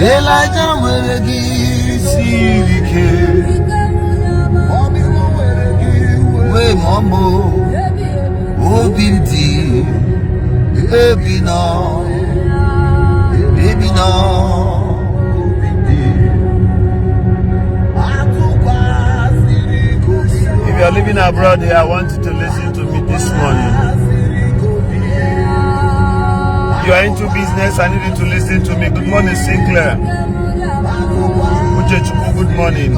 Elijah nwere gị siri ike. Wee mọmụ obi dị ebi nọ. If you are living abroad here, I want you to listen to me this morning. You are into business, I need you to listen to me. Good morning, Sinclair. Good morning.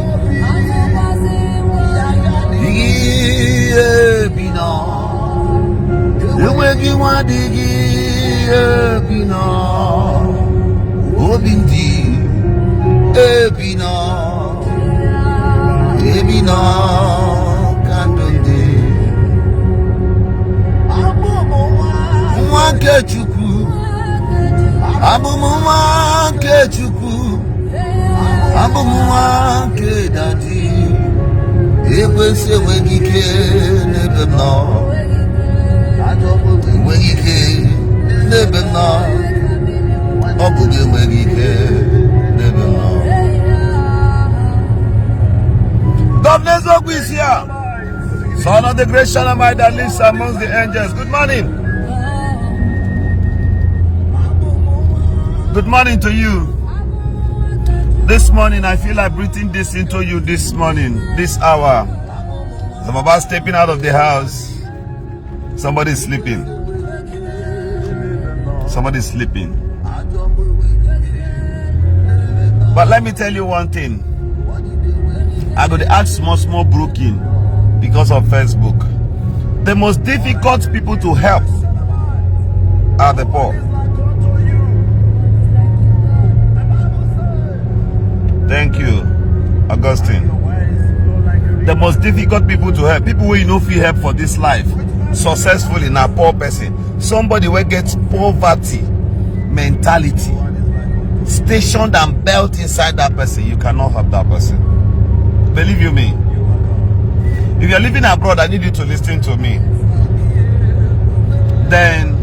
Governor Zogbu is here. Son of the great Shanamite that lives amongst the angels. Good morning. Good morning to you. This morning, I feel like breathing this into you this morning, this hour. I'm about stepping out of the house. Somebody's sleeping. Somebody's sleeping. But let me tell you one thing. I got to act small broken because of Facebook. The most difficult people to help are the poor. Thank you, Augustine. The most difficult people to help, people who you know feel help for this life, successfully in a poor person. Somebody who gets poverty mentality stationed and built inside that person, you cannot help that person. Believe you me. If you're living abroad, I need you to listen to me. Then,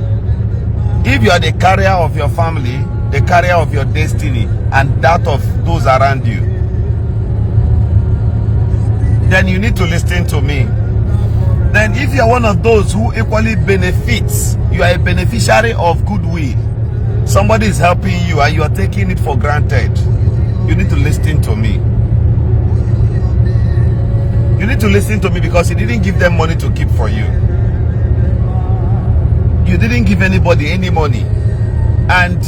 if you are the carrier of your family, the carrier of your destiny, and that of those around you, then you need to listen to me. Then if you're one of those who equally benefits, you are a beneficiary of goodwill, somebody is helping you and you are taking it for granted, you need to listen to me. You need to listen to me because you didn't give them money to keep for you. You didn't give anybody any money. And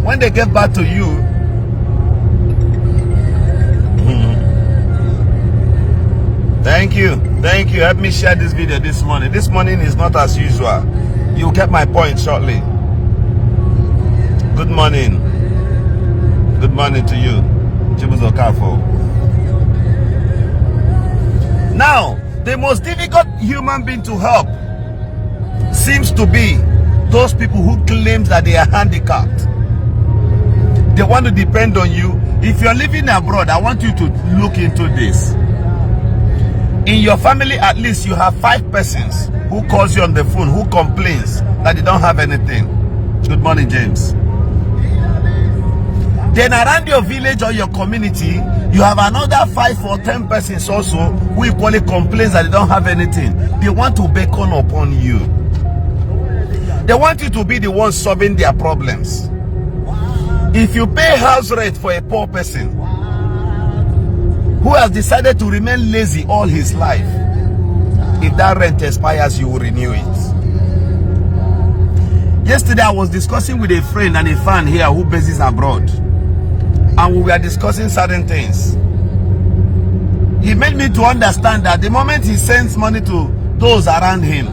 when they get back to you, thank you. Help me share this video this morning. This morning is not as usual. You'll get my point shortly. Good morning. Good morning to you. Chibuzokafo. Now, the most difficult human being to help seems to be those people who claim that they are handicapped. They want to depend on you. If you're living abroad, I want you to look into this. In your family, at least you have 5 persons who calls you on the phone, who complains that they don't have anything. Good morning, James. Then around your village or your community, you have another 5 or 10 persons also who equally complains that they don't have anything. They want to beckon upon you. They want you to be the one solving their problems. If you pay house rent for a poor person who has decided to remain lazy all his life, if that rent expires, you will renew it. Yesterday, I was discussing with a friend and a fan here who bases abroad, and we were discussing certain things. He made me to understand that the moment he sends money to those around him,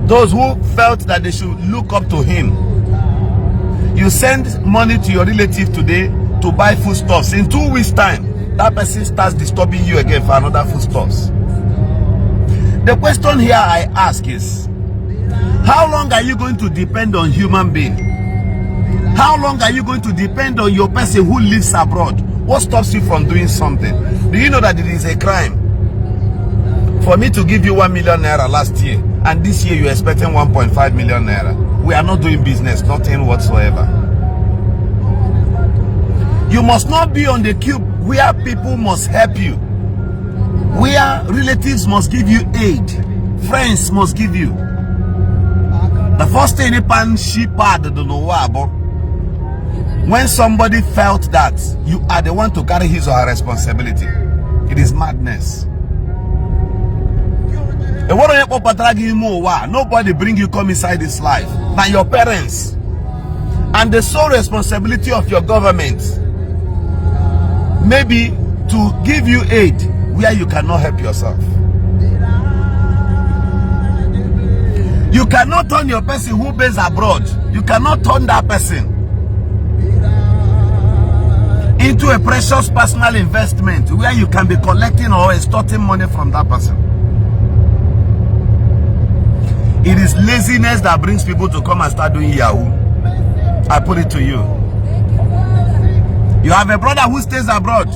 those who felt that they should look up to him, you send money to your relative today to buy foodstuffs. In 2 weeks' time, that person starts disturbing you again for another foodstuffs. The question here I ask is, how long are you going to depend on human being? How long are you going to depend on your person who lives abroad? What stops you from doing something? Do you know that it is a crime for me to give you 1 million naira last year, and this year you're expecting 1.5 million naira? We are not doing business, nothing whatsoever. You must not be on the cube where people must help you, where relatives must give you aid, friends must give you. The first thing when somebody felt that you are the one to carry his or her responsibility, it is madness. Nobody bring you come inside this life. Now your parents. And the sole responsibility of your government maybe to give you aid where you cannot help yourself. You cannot turn your person who pays abroad. You cannot turn that person into a precious personal investment where you can be collecting or extorting money from that person. It is laziness that brings people to come and start doing Yahoo. I put it to you. You have a brother who stays abroad,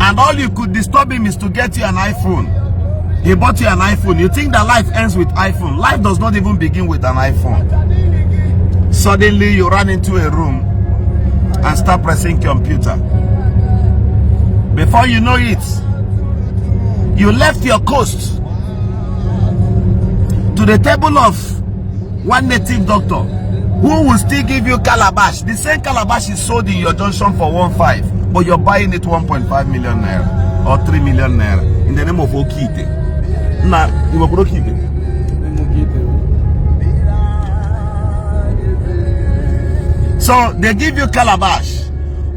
and all you could disturb him is to get you an iPhone. He bought you an iPhone. You think that life ends with iPhone. Life does not even begin with an iPhone. Suddenly you run into a room and start pressing computer. Before you know it, you left your coast to the table of one native doctor who will still give you calabash. The same calabash is sold in your junction for 1.5, but you're buying it 1.5 million naira or 3 million naira in the name of Okite. Nah, you will Okite. So they give you calabash,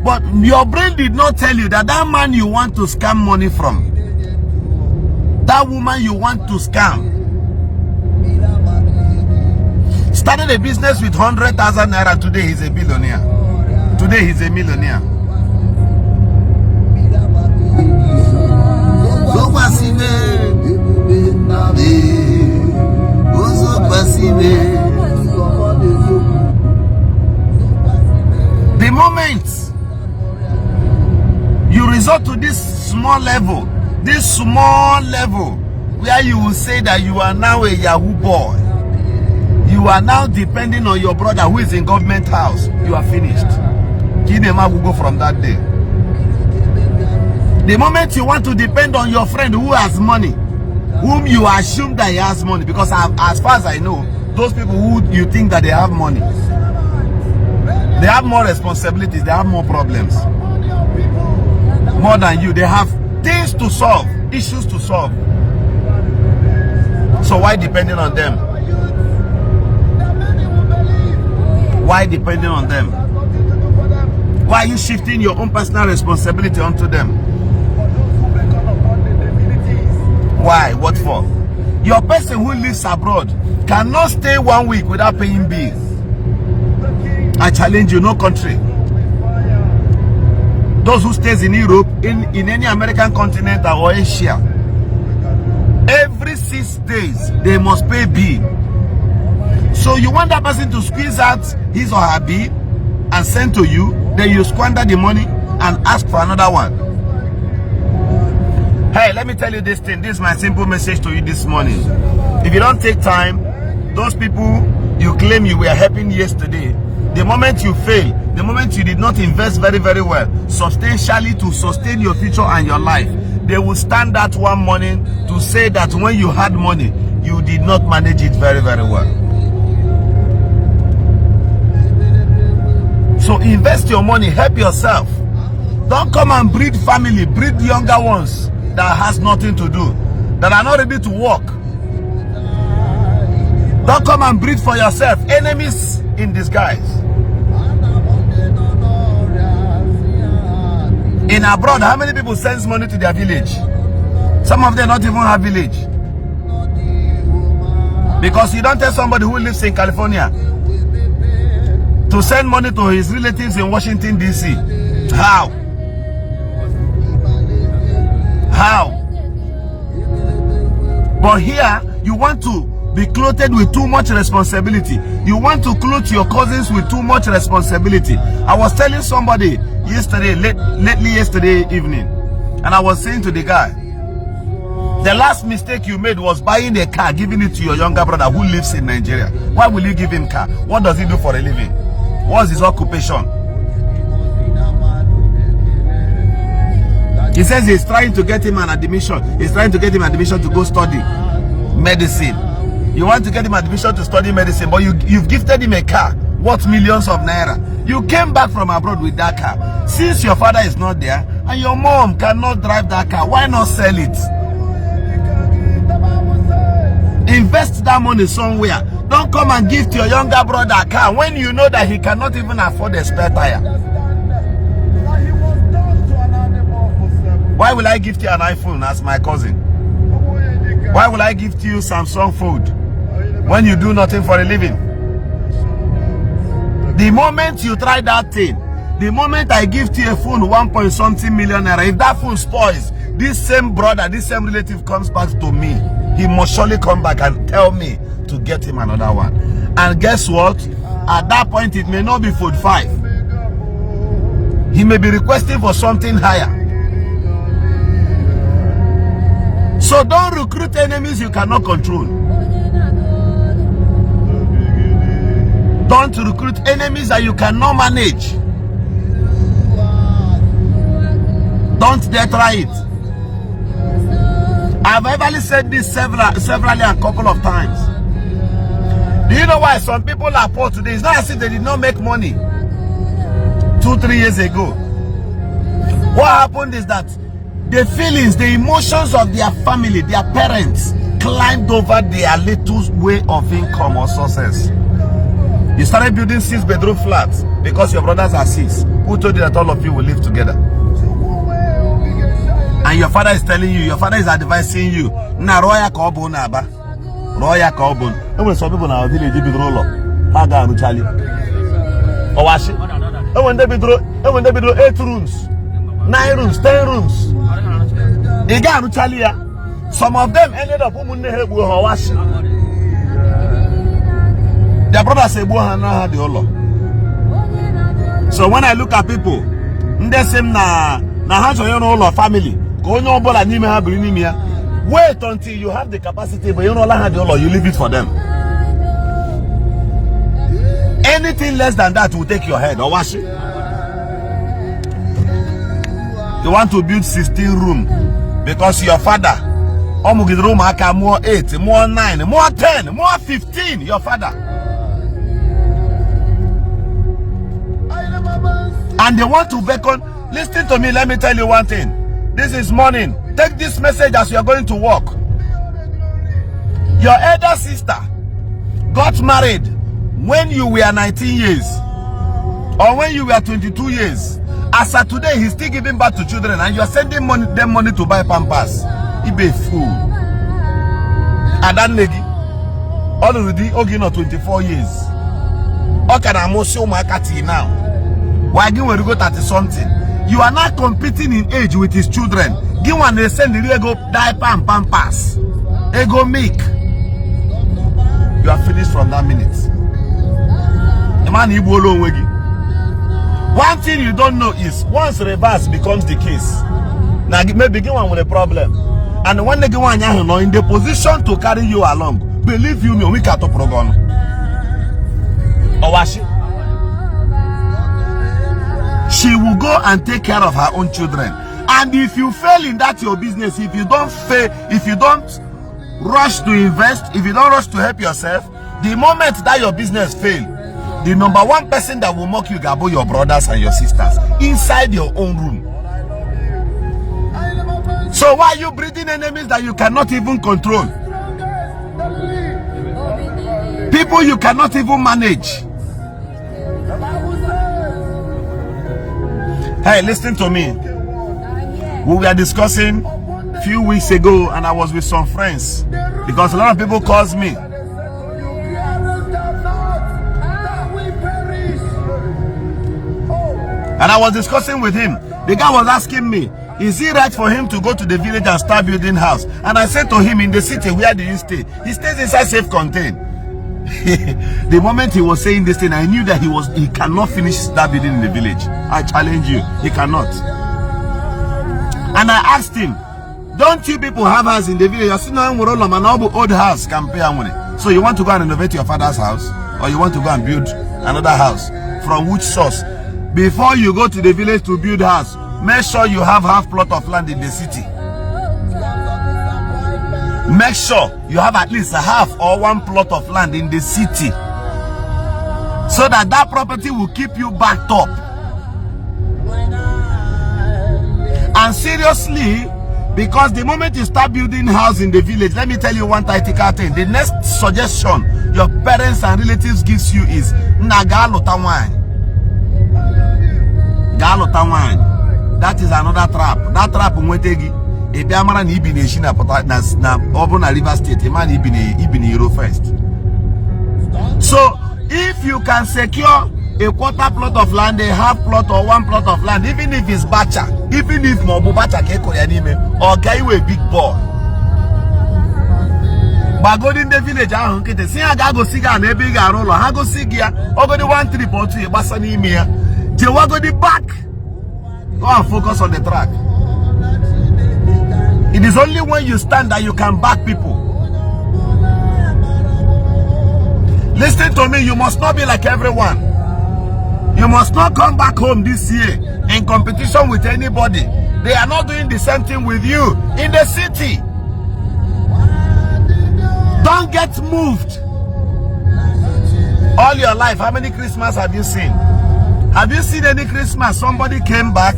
but your brain did not tell you that that man you want to scam money from, that woman you want to scam, started a business with 100,000 naira. Today he's a billionaire. Today he's a millionaire. The moment you resort to this small level where you will say that you are now a Yahoo boy, you are now depending on your brother who is in government house, you are finished. Kidema will go from that day. The moment you want to depend on your friend who has money, whom you assume that he has money, because as far as I know, those people who you think that they have money, they have more responsibilities, they have more problems. More than you. They have things to solve, issues to solve. So why depending on them? Why depending on them? Why are you shifting your own personal responsibility onto them? Why? What for? Your person who lives abroad cannot stay 1 week without paying bills. I challenge you, no country. Those who stays in Europe, in any American continent or Asia, every 6 days they must pay bill. So you want that person to squeeze out his or her bill and send to you, then you squander the money and ask for another one. Hey, let me tell you this thing. This is my simple message to you this morning. If you don't take time, those people you claim you were helping yesterday, the moment you fail, the moment you did not invest very well, substantially to sustain your future and your life, they will stand that one morning to say that when you had money, you did not manage it very well. So invest your money, help yourself. Don't come and breed family, breed younger ones that has nothing to do, that are not ready to work. Don't come and breed for yourself enemies in disguise. In abroad, how many people sends money to their village? Some of them not even have village. Because you don't tell somebody who lives in California to send money to his relatives in Washington, D.C. How? How? But here, you want to be clothed with too much responsibility. You want to clothe your cousins with too much responsibility. I was telling somebody yesterday, lately yesterday evening, and I was saying to the guy, the last mistake you made was buying a car, giving it to your younger brother who lives in Nigeria. Why will you give him car? What does he do for a living? What's his occupation? He says he's trying to get him an admission. He's trying to get him admission to go study medicine. You want to get him admission to study medicine, but you've gifted him a car worth millions of naira. You came back from abroad with that car. Since your father is not there and your mom cannot drive that car, why not sell it? Invest that money somewhere. Don't come and give to your younger brother a car when you know that he cannot even afford a spare tire. Why will I gift you an iPhone as my cousin? Why will I gift you Samsung food when you do nothing for a living? The moment you try that thing, the moment I gift you a phone 1.something million naira, if that phone spoils, this same brother, this same relative comes back to me. He must surely come back and tell me to get him another one. And guess what? At that point, it may not be food 5. He may be requesting for something higher. So don't recruit enemies you cannot control. Don't recruit enemies that you cannot manage. Don't dare try it. I've ever said this severally a couple of times. Do you know why some people are poor today? It's not as if they did not make money 2-3 years ago. What happened is that the feelings, the emotions of their family, their parents, climbed over their little way of income or success. You started building 6-bedroom flats because your brothers are 6. Who told you that all of you will live together? And your father is telling you, your father is advising you, na roya kobo na ba. Roya kobo. And when some people in our village be roll up, haga ruchali. Owashi. And when they be 8 rooms, 9 rooms, 10 rooms. They got ruchali. Some of them ended up Owashi. Their brother say buhana the olo. So when I look at people, they say na hands on your family. Wait until you have the capacity, but you don't have the you leave it for them. Anything less than that will take your head or wash it. You want to build 16 room because your father more 8, more 9, more 10, more 15. Your father. And they want to beckon. Listen to me, let me tell you one thing. This is morning. Take this message as you are going to work. Your elder sister got married when you were 19 years or when you were 22 years. As of today, he's still giving birth to children and you are sending them money to buy pampers. He be a fool. And that lady already not 24 years. How can I show my cat now? Why do we go 30 something? You are not competing in age with his children. Give one they send the ego diaper and pampers. Ego milk. You are finished from that minute. The man Igbo alone wegi. One thing you don't know is once reverse becomes the case. Now maybe give one with a problem. And when they give one in the position to carry you along, believe you me, we can't progon. Owashi. She will go and take care of her own children. And if you fail in that your business, if you don't fail, if you don't rush to invest, if you don't rush to help yourself, the moment that your business fail, the number one person that will mock you gabo your brothers and your sisters inside your own room. So why are you breeding enemies that you cannot even control? People you cannot even manage. Hey, listen to me. We were discussing a few weeks ago and I was with some friends because a lot of people calls me. And I was discussing with him. The guy was asking me, is it right for him to go to the village and start building house? And I said to him, in the city, where do you stay? He stays inside self-contained. The moment he was saying this thing, I knew that he cannot finish that building in the village. I challenge you, he cannot. And I asked him, don't you people have house in the village? I said, no, I'm old house can pay money. So you want to go and renovate your father's house, or you want to go and build another house? From which source? Before you go to the village to build house, make sure you have half plot of land in the city. Make sure you have at least a half or one plot of land in the city, so that that property will keep you backed up. And seriously, because the moment you start building house in the village, let me tell you one tactical thing. The next suggestion your parents and relatives gives you is Nagalota wine. Galota wine. That is another trap. That trap mwetegi. Ebi amara ni ibi neshi na Obuna River State. Eman ibi Euro first. So if you can secure a quarter plot of land, a half plot or one plot of land, even if it's bacha, even if Mobu bacha keko yanime, or guy with a big ball. But go in the village, I don't get see I go siga and a big roller, I go sigia, or go the 1 trip or 2, Basani Mia, Jewa go the back. Go and focus on the track. It is only when you stand that you can back people. Listen to me, you must not be like everyone. You must not come back home this year in competition with anybody. They are not doing the same thing with you in the city. Don't get moved. All your life, how many Christmas have you seen? Have you seen any Christmas somebody came back,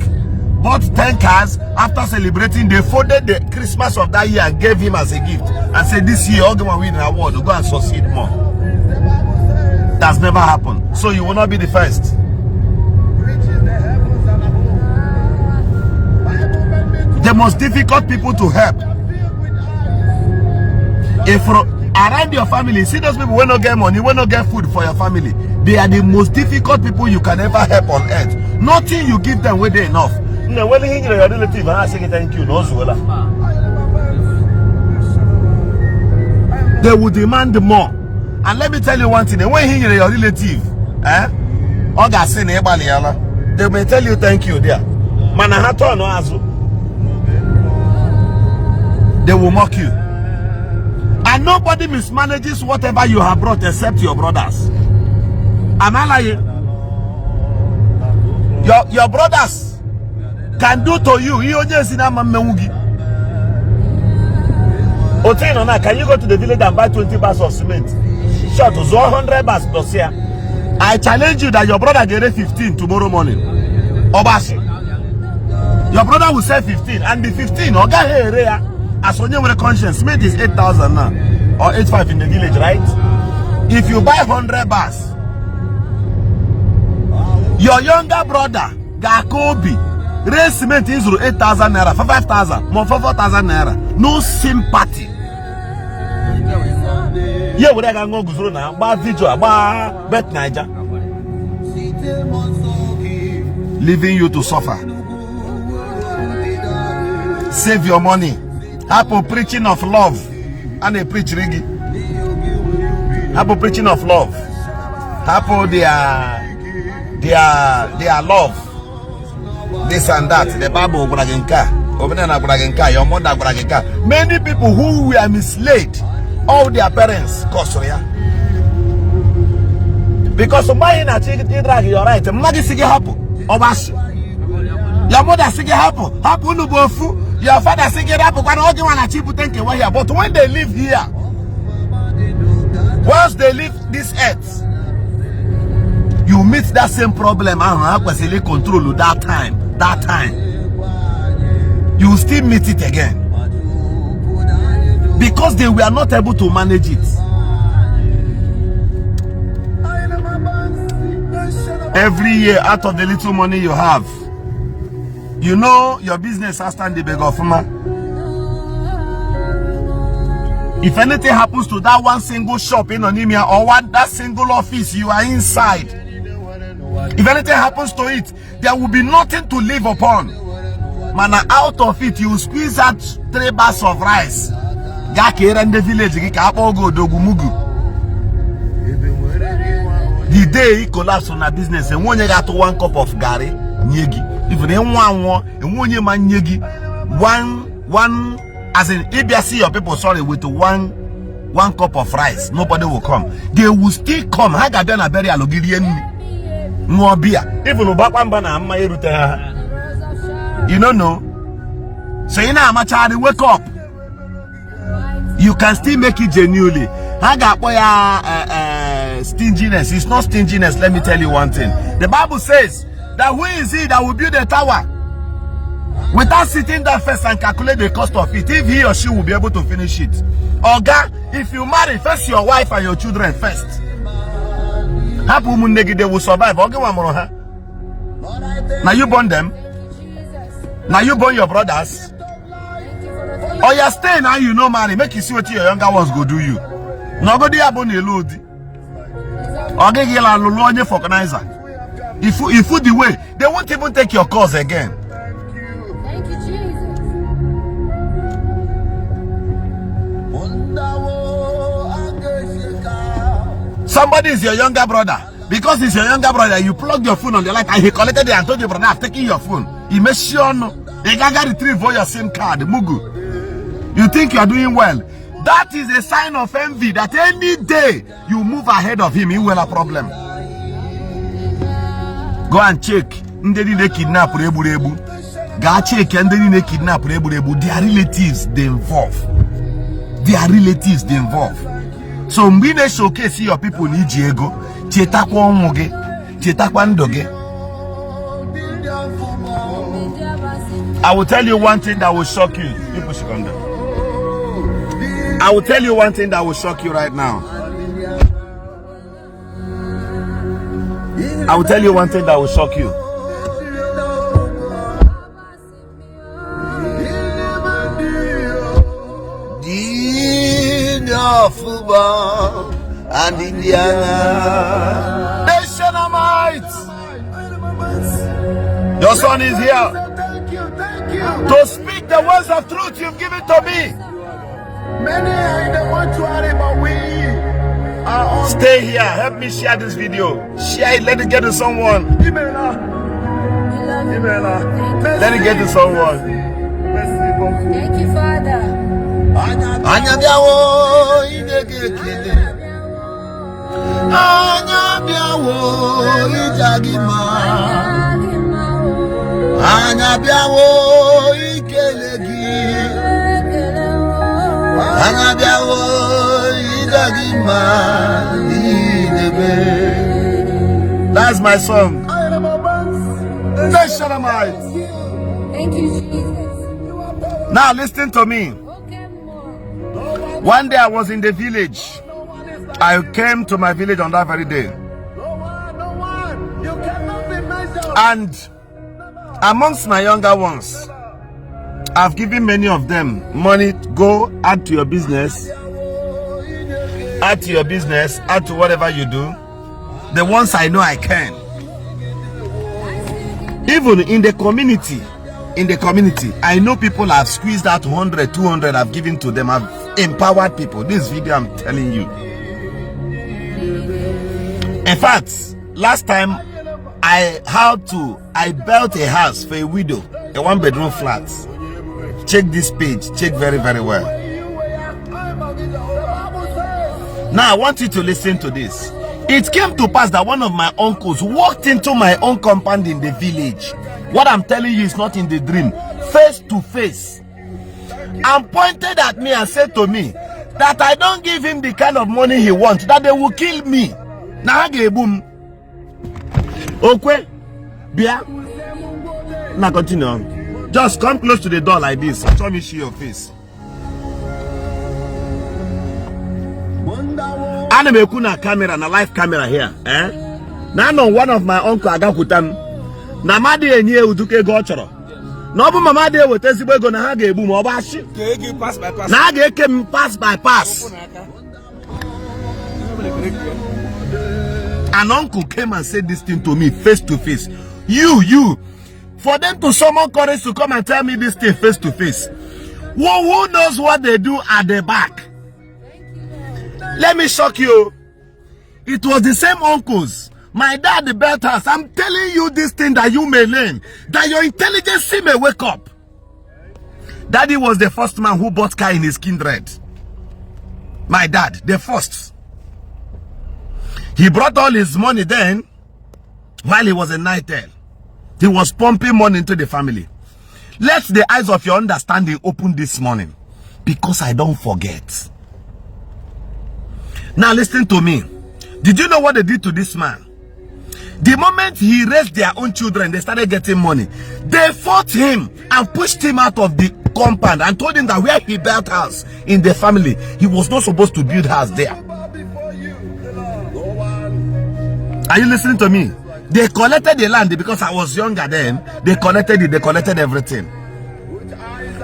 bought 10 cars, after celebrating, they folded the Christmas of that year and gave him as a gift and said, this year, all going to win an award, we'll go and succeed more. That's never happened. So you will not be the first. The most difficult people to help. If around your family, see those people who don't get money, who don't get food for your family, they are the most difficult people you can ever help on earth. Nothing you give them with enough. No, when you hear your relative, I say thank you. They will demand more. And let me tell you one thing, when you hear your relative, they may tell you thank you there. They will mock you. And nobody mismanages whatever you have brought except your brothers. Am I lying? Your brothers can do to you. Can you go to the village and buy 20 bags of cement? Short, 100 bags plus here. I challenge you that your brother get 15 tomorrow morning. Obashi. Your brother will say 15, and the 15, as when you with a conscience, cement is 8,000 now, or 8,500 in the village, right? If you buy 100 bags, your younger brother, Gakobi, raise cement is 8,000 naira, 5,000, more 4,000 naira. No sympathy. Yeah, we are going to go now. Buy video, buy bet Niger, leaving you to suffer. Save your money. Apple preaching of love, and they preach rigi. Apple preaching of love. Apple their love. This and that. The Bible bragenka. Omenala bragenka. Your mother bragenka. Many people who were misled, all their parents kosoya. Because somebody na chiki drag your right. Magi sige hapo. Obashi. Your mother sige hapo. Hapo no bofu. Your father say get up, but when they live here, once they leave this earth, you meet that same problem. Control that time. You still meet it again. Because they were not able to manage it. Every year, out of the little money you have, you know your business has stand the beg of man. If anything happens to that one single shop in Onimia or that single office you are inside, if anything happens to it, there will be nothing to live upon. Man, out of it, you squeeze out 3 bags of rice. In the village, the day he collapsed on a business, and when you got 1 cup of gari, nyegi. If they want one, as in, if you see your people, sorry, with one cup of rice, nobody will come. They will still come. Even You don't know. So you know, Charlie, wake up. You can still make it genuinely. I got stinginess. It's not stinginess. Let me tell you one thing. The Bible says that who is he that will build a tower without sitting down first and calculate the cost of it, if he or she will be able to finish it? Oga, if you marry first your wife and your children first, they will survive. Now you born them. Now you born your brothers. Or you stay now, you know, marry. Make you see what your younger ones go do you. No go there born a load. Or get a loan for organizer. If you the way, they won't even take your course again. Thank you, Jesus. Somebody is your younger brother. Because he's your younger brother, you plugged your phone on the light and he collected it and told your brother, I've taken your phone. He made sure no. They can't retrieve all your SIM card, Mugu. You think you are doing well. That is a sign of envy that any day you move ahead of him, he will have a problem. Go and check. They kidnap Rebu. Go check and they kidnap Rebu. Their relatives they involve. So mbine showcase your people in Isiagu. Chetakwa omoge. Chetakwa ndoge. I will tell you one thing that will shock you. People should come down. I will tell you one thing that will shock you right now. I will tell you one thing that will shock you. Football and Indiana. Nationalites. Your son is here to speak the words of truth you've given to me. Many are in the mortuary, but we are on. Stay here. Help me share this video. Share it. Let it get to someone. Let it get to someone. Thank you, Father. Anyabiawo idegekele. Anyabiawo ijagima. Anyabiawo ikelegi. Anyabiawo ijagima idebe. That's my song. Thank you, Jesus. Now listen to me. One day I was in the village. I came to my village on that very day. And amongst my younger ones, I've given many of them money. Go add to your business. Add to your business. Add to whatever you do. The ones I know I can. Even in the community. I know people have squeezed out 100, 200. I've given to them. I've empowered people. This video I'm telling you. In fact, last time I built a house for a widow, a 1-bedroom flat. Check this page. Check very, very well. Now I want you to listen to this. It came to pass that one of my uncles walked into my own compound in the village. What I'm telling you is not in the dream. Face to face. And pointed at me and said to me that I don't give him the kind of money he wants, that they will kill me. Now I get boom. Okay. Bia. Now continue on. Just come close to the door like this. Show me your face. Anime kuna camera na live camera here. Now no one of my uncle agakutam. Na madi enye uduke go choro. No bu mama dey with ezigbo ego na ha ga-egbu ma obashi. Pass by pass. Na ga eke pass by pass. An uncle came and said this thing to me face to face. You. For them to summon courage to come and tell me this thing face to face. Who knows what they do at the back? Let me shock you. It was the same uncles. My dad, the belt house. I'm telling you this thing that you may learn. That your intelligence may wake up. Daddy was the first man who bought car in his kindred. My dad, the first. He brought all his money then while he was a nightel. He was pumping money into the family. Let the eyes of your understanding open this morning, because I don't forget. Now listen to me. Did you know what they did to this man? The moment he raised their own children, they started getting money. They fought him and pushed him out of the compound and told him that where he built house in the family, he was not supposed to build house there. Are you listening to me? They collected the land because I was younger then. They collected it. They collected everything.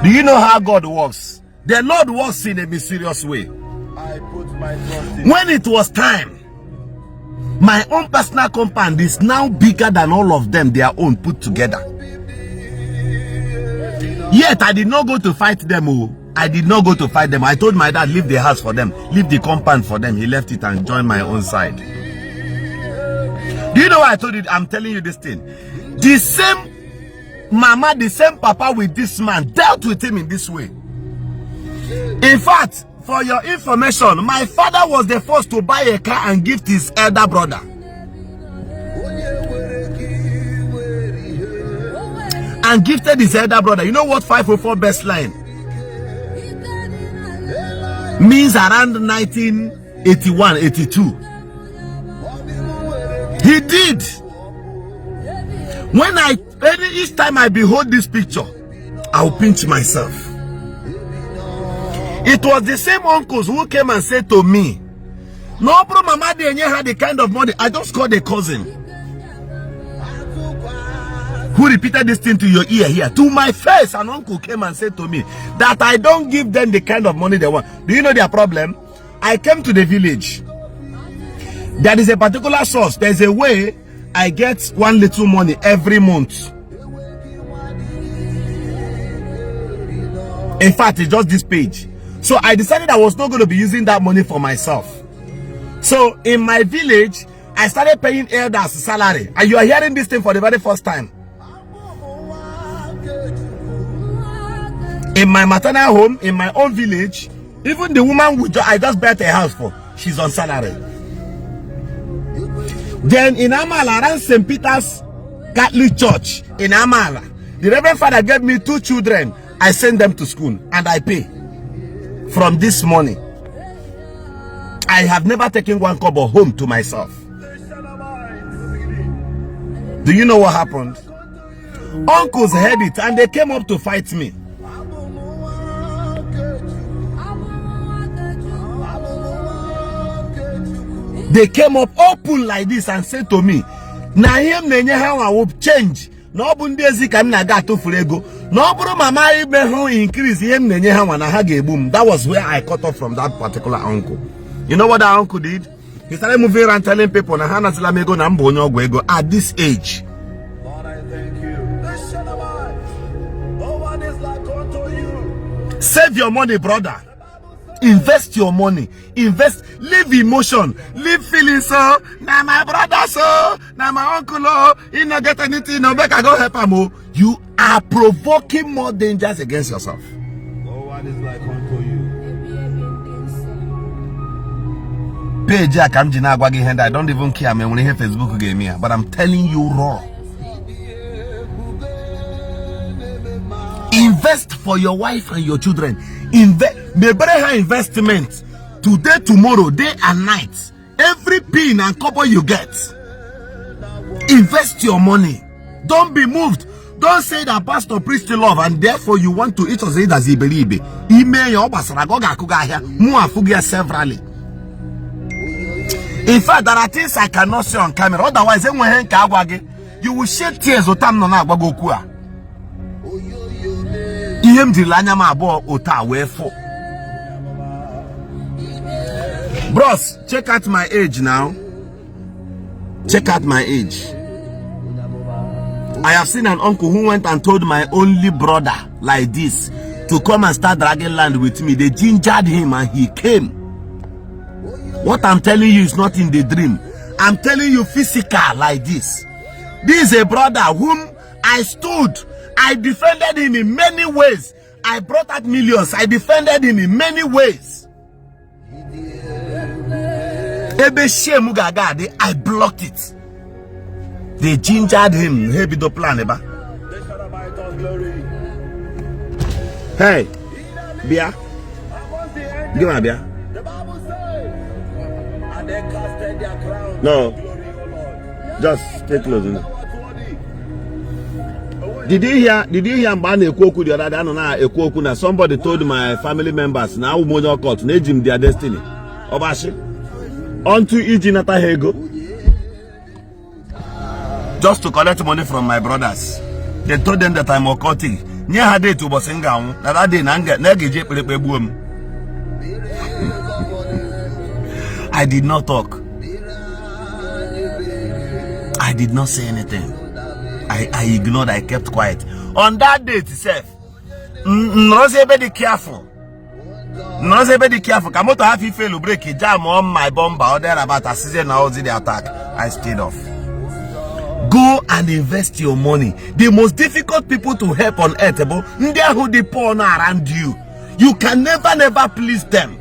Do you know how God works? The Lord works in a mysterious way. When it was time, my own personal compound is now bigger than all of them, their own put together. Yet I did not go to fight them. Oh, I did not go to fight them. I told my dad, leave the house for them, leave the compound for them. He left it and joined my own side. Do you know why I told you? I'm telling you this thing. The same mama, the same papa with this man dealt with him in this way. In fact, for your information, my father was the first to buy a car and gift his elder brother. And gifted his elder brother. You know what 504 best line means? Around 1981, 82. He did. When each time I behold this picture, I'll pinch myself. It was the same uncles who came and said to me, no, bro, Mama Denye had the kind of money. I just called a cousin who repeated this thing to your ear here. To my face, an uncle came and said to me that I don't give them the kind of money they want. Do you know their problem? I came to the village. There is a particular source. There's a way I get one little money every month. In fact, it's just this page. So I decided I was not going to be using that money for myself. So in my village, I started paying elders salary. And you are hearing this thing for the very first time. In my maternal home, in my own village, even the woman I just built a house for, she's on salary. Then in Amala, around St. Peter's Catholic Church in Amala, the Reverend Father gave me 2 children. I send them to school and I pay. From this morning, I have never taken 1 kobo home to myself. Do you know what happened? Uncles heard it and they came up to fight me. They came up open like this and said to me, na him nenye how I will change. No bundezi kam na ga to furego. No bro mama ibe how increase him nenye how na ha ga boom. That was where I cut off from that particular uncle. You know what that uncle did? He started moving around telling people na hana sila mego na mbo onyo ego at this age. Lord, I thank you. Save your money, brother. Invest your money. Invest. Leave emotion. Leave feelings. So now my brother, so now my uncle, he not get anything. No, make I go help him. You are provoking more dangers against yourself. No one is like unto you. Page I don't even care. I'm when I hear Facebook game here, but I'm telling you raw. Invest for your wife and your children. The better investment today, tomorrow, day and night. Every pin and couple you get, invest your money. Don't be moved. Don't say that pastor preached the love and therefore you want to eat or say that he believe. Email your severally. In fact, there are things I cannot say on camera. Otherwise, you will shed tears. Bros, check out my age now. Check out my age. I have seen an uncle who went and told my only brother like this to come and start dragging land with me. They gingered him and he came. What I'm telling you is not in the dream. I'm telling you physical like this. This is a brother whom I stood. I defended him in many ways. I brought out millions. I defended him in many ways. I blocked it. They gingered him. Hey, Bia. Give me Bia. The Bible says, and they casted their crown. No. Glory, O Lord. Just stay close. Did you hear Mbana Ekwoku the other day? Na Ekwoku na somebody told my family members na umonyo court na ejim their destiny. Obashi. Unto Iji nata hego. Just to collect money from my brothers. They told them that I'm occulting. Nye hade to bosinga wu. Na that day na geje pelepele buom. I did not talk. I did not say anything. I ignored, I kept quiet. On that day itself, no say be careful. No say be careful. Come to have fail to break it jam on my bomber or there about a season now the attack. I stayed off. Go and invest your money. The most difficult people to help on earth, they are who the poor around you. You can never please them.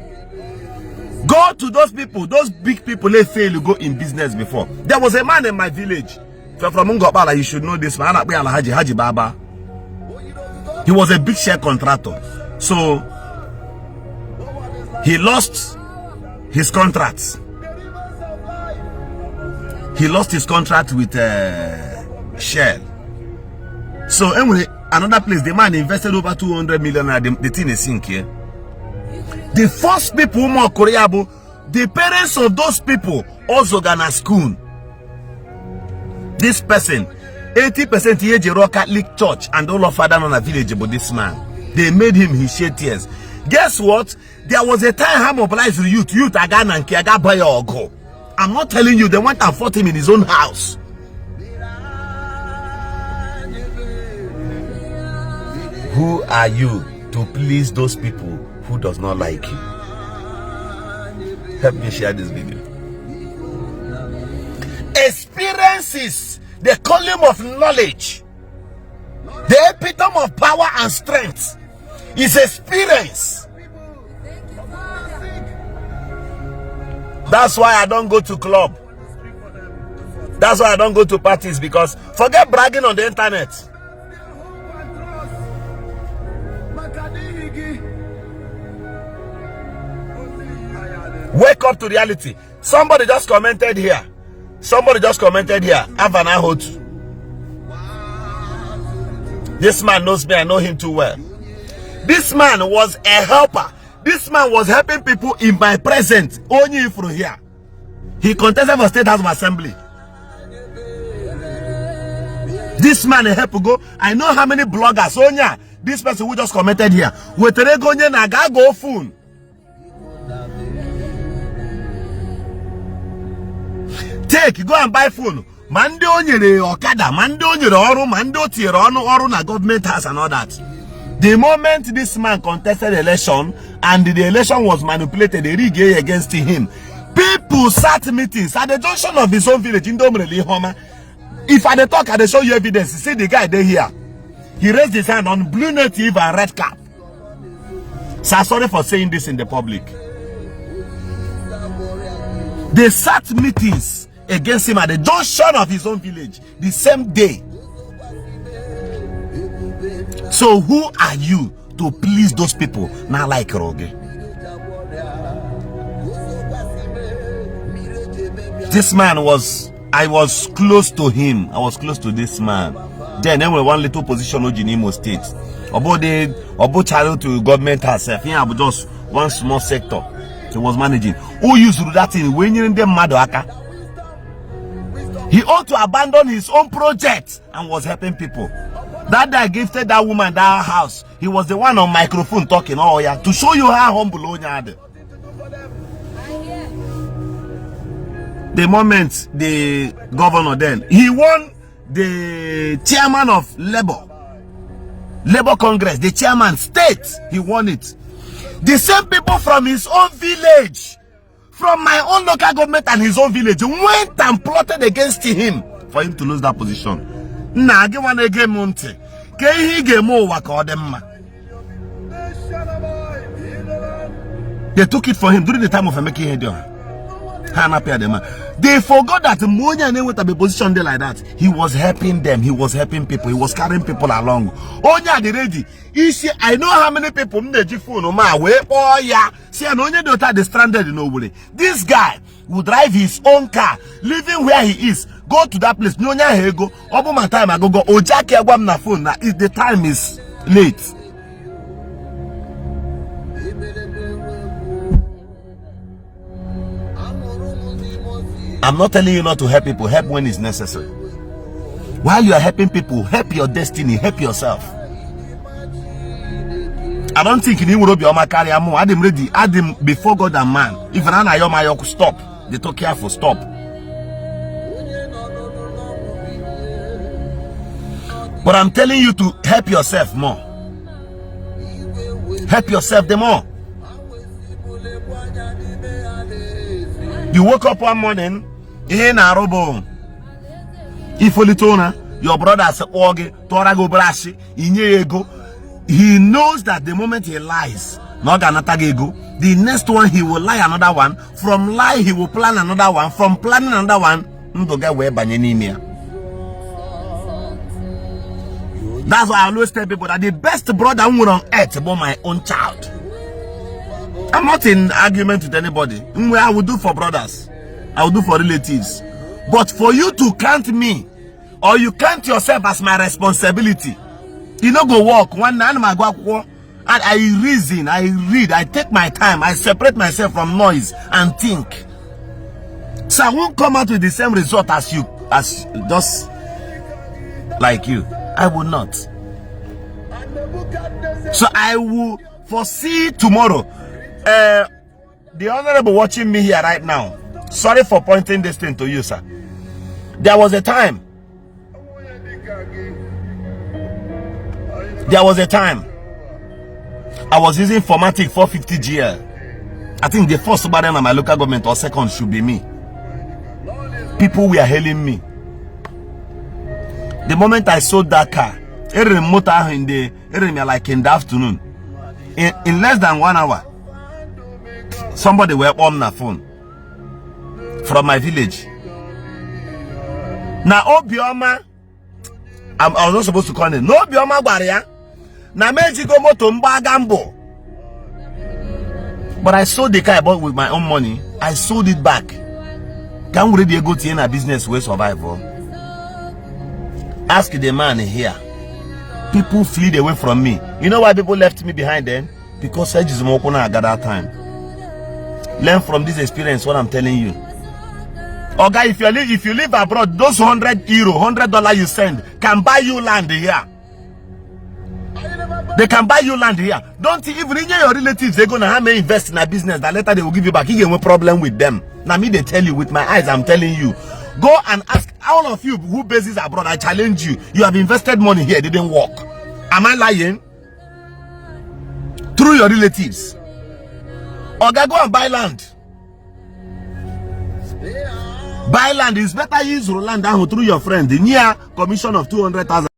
Go to those people, those big people, they fail to go in business before. There was a man in my village. From Ngobala, you should know this man. Haji Baba. He was a big share contractor. So he lost his contracts. He lost his contract with Shell. So anyway, another place, the man invested over 200 million and the thing is sinking. The first people who Koreabo, the parents of those people also gonna school. This person, 80% here Jero Catholic Church and all of father on a village about this man. They made him his shed tears. Guess what? There was a time I mobilized the youth again and Kiaga buy or go. I'm not telling you, they went and fought him in his own house. Who are you to please those people who does not like you? Help me share this video. Experiences, the column of knowledge, the epitome of power and strength is experience. That's why I don't go to club. That's why I don't go to parties, because forget bragging on the internet. Wake up to reality. Somebody just commented here. Avana Hotu. This man knows me. I know him too well. This man was a helper. This man was helping people in my presence. Only from here. He contested for State House of Assembly. This man helped go. I know how many bloggers. Onya, this person who just commented here. Weteregonye naga go phone. Take, go and buy phone. Mande onyere okada, mande onyere oru, mande otiere oru na government house and all that. The moment this man contested election and the election was manipulated, they rigged against him. People sat meetings at the junction of his own village in Domreli Homa. If I talk, I show you evidence. See the guy there here. He raised his hand on blue native and red cap. So sorry for saying this in the public. They sat meetings against him at the junction of his own village the same day. So who are you to please those people? Not like Roge. This man was, I was close to him. I was close to this man. Then we one little position in Imo State. About child to government herself. Yeah, but just one small sector. He was managing. Who used to do that thing? When you're in the Madoaka. He ought to abandon his own project and was helping people. That day I gifted that woman that house. He was the one on microphone talking. Oh yeah, to show you how humble Onya. The moment the governor then, he won the chairman of Labour Congress, the chairman state, he won it. The same people from his own village, from my own local government and his own village, went and plotted against him for him to lose that position. Nah, give one again, Monte. They took it for him during the time of making it. They forgot that Monya and with a position there like that. He was helping them. He was helping people. He was carrying people along. Onya the ready. Ishi, I know how many people oh yeah. See, and Onya daughter they stranded in nowhere. This guy will drive his own car, living where he is. Go to that place. Nyonya he go. Obama time I go. Ojaki agwam na phone. Now if the time is late. I'm not telling you not to help people. Help when it's necessary. While you are helping people, help your destiny, help yourself. I don't think you will be on my career more. Adim ready. Adim before God and man. If an ayoma stop, they talk careful. Stop. But I'm telling you to help yourself more. Help yourself the more. You woke up one morning. In a robo, if your brother said, Torago Brashi, he knows that the moment he lies, not another the next one he will lie another one. From lie, he will plan another one. From planning another one, that's why I always tell people that the best brother on earth about my own child. I'm not in argument with anybody. I will do for brothers. I will do for relatives. But for you to count me, or you count yourself as my responsibility, you know, go walk one and I reason, I read, I take my time, I separate myself from noise and think. So I won't come out with the same result as you, as just like you. I will not. So I will foresee tomorrow. The honorable watching me here right now. Sorry for pointing this thing to you, sir. There was a time. I was using Formatic 450 GL. I think the first Subaru in my local government or second should be me. People were hailing me. The moment I sold that car, every motor in the like in the afternoon, in less than 1 hour, somebody were on the phone from my village. Now Obioma, I was not supposed to call him. No Obioma barrier. Now Mexico moto gambo. But I sold the car I bought with my own money. I sold it back. Can we really go to any business where survive? Ask the man here. People fled away from me. You know why people left me behind then? Because I just at that time. Learn from this experience what I'm telling you. Okay, if you live abroad, those €100, $100 you send can buy you land here. They can buy you land here. Don't even your relatives, they're gonna have me invest in a business that later they will give you back. You get a problem with them. Now me they tell you with my eyes, I'm telling you. Go and ask all of you who bases abroad. I challenge you. You have invested money here, it didn't work. Am I lying? Through your relatives. Okay, go and buy land. Buy land is better use land down through your friend. The near commission of 200,000.